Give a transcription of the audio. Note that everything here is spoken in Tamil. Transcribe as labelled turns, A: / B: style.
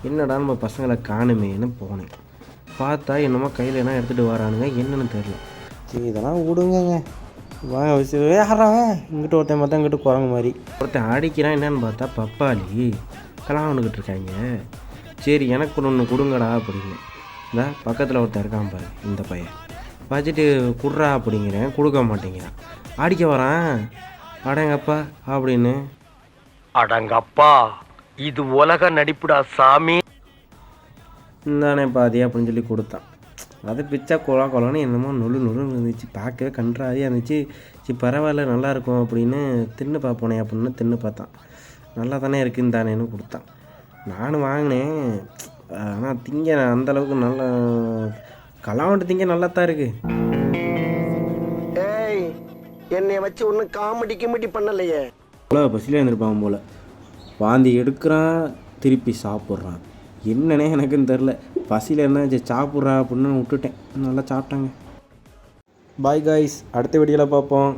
A: என்னடா நம்ம பசங்களை காணுமேன்னு போனேன். பார்த்தா என்னமோ கையில் என்ன எடுத்துகிட்டு வரானுங்க, என்னன்னு தெரில. சரி இதெல்லாம் விடுங்கங்க, வாங்க வச்சு யாராவன் இங்கிட்ட ஒருத்தன் பார்த்தா இங்கிட்ட குரங்கு மாதிரி ஒருத்தன் அடிக்கிறான். என்னன்னு பார்த்தா பப்பாளி கலாண்டுக்கிட்டு இருக்காங்க. சரி எனக்கு ஒன்று கொடுங்கடா அப்படின்னு இந்த பக்கத்தில் ஒருத்தன் இருக்கான் பாரு, இந்த பையன் வச்சுட்டு குட்றா அப்படிங்கிறேன், கொடுக்க மாட்டேங்கிறான். அடிக்க வரான். அடங்கப்பா அப்படின்னு.
B: அடங்கப்பா, இது உலக நடிப்புடா சாமி.
A: இந்தானே பாதி அப்படின்னு சொல்லி கொடுத்தான். அது பிச்சா கொலான்னு என்னமோ நொல்லுன்னு இருந்துச்சு, பார்க்கவே கன்றாதியாக இருந்துச்சு. சரி பரவாயில்ல நல்லாயிருக்கும் அப்படின்னு தின்னு பார்ப்போனே அப்படின்னு தின்னு பார்த்தான். நல்லா தானே இருக்குன்னு தானேன்னு கொடுத்தான். நானும் வாங்கினேன். ஆனால் திங்க அந்தளவுக்கு நல்லா கலாவண்டு திங்க நல்லா தான் இருக்குது.
C: ஏய், என்னை வச்சு ஒன்றும் காமெடி கிமெடி பண்ணலையே.
A: போல பசியில் இருந்திருப்பான் போல். வாந்தி எடுக்கிறான், திருப்பி சாப்பிட்றான். என்னன்னே எனக்குன்னு தெரில. பசியில் என்ன சாப்பிட்றா அப்படின்னு விட்டுட்டேன். நல்லா சாப்பிட்டாங்க. பாய் காய்ஸ், அடுத்த வீடியோவில் பார்ப்போம்.